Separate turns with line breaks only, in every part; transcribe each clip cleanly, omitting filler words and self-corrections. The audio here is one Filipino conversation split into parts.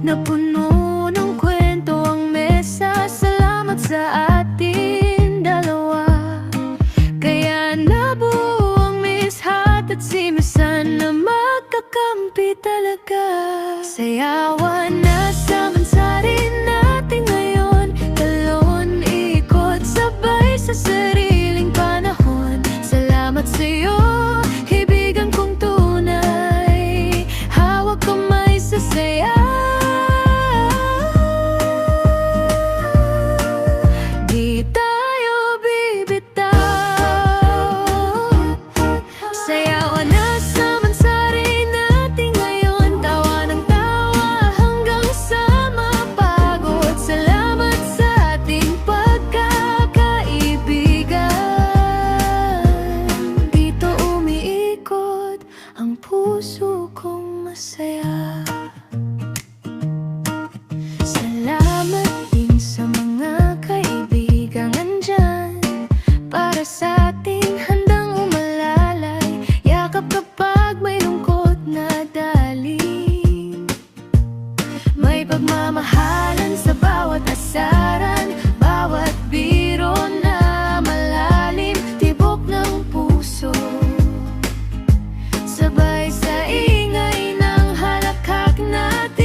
Napuno ng kwento ang mesa. Salamat sa atin dalawa. Kaya nabuo ang Miss Hot at si Miss Sun na magkakampi talaga. Sayawan na sa mansarin natin ngayon. Talon, ikot, sabay sa sariling panahon. Salamat sa'yo, kaibigan kong tunay. Hawak kamay sa saya. Di tayo bibitaw. Sayawan na sa mansarin natin ngayon. Tawa ng tawa hanggang sa mapagod. Salamat sa ating pagkakaibigan. Dito umiikot ang puso kong masaya. Salamat din sa mga kaibigang andyan para sa ating handang umalalay. Yakap kapag may lungkot na dalim. May pagmamahalan sa bawat asaran, bawat biro na malalim. Tibok ng puso, sabay sa ingay ng halakhak natin.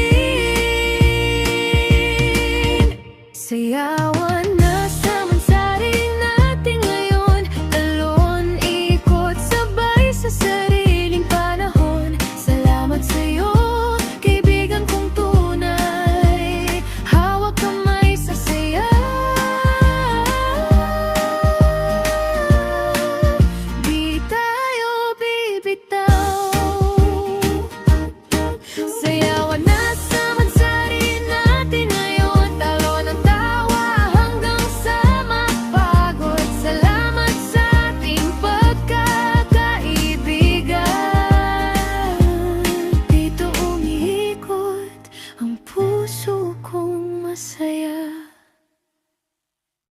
Sayawan na sa mansarin natin ngayon. Talon, ikot, sabay sa sariling panahon. Salamat sa'yo, kaibigan kong tunay. Hawak kamay sa saya. Di tayo bibitaw. Sayawan na sa mansarin natin ngayon. Talon ng tawa hanggang sa mapagod. Salamat sa ating pagkakaibigan. Dito umiikot ang puso kong masaya.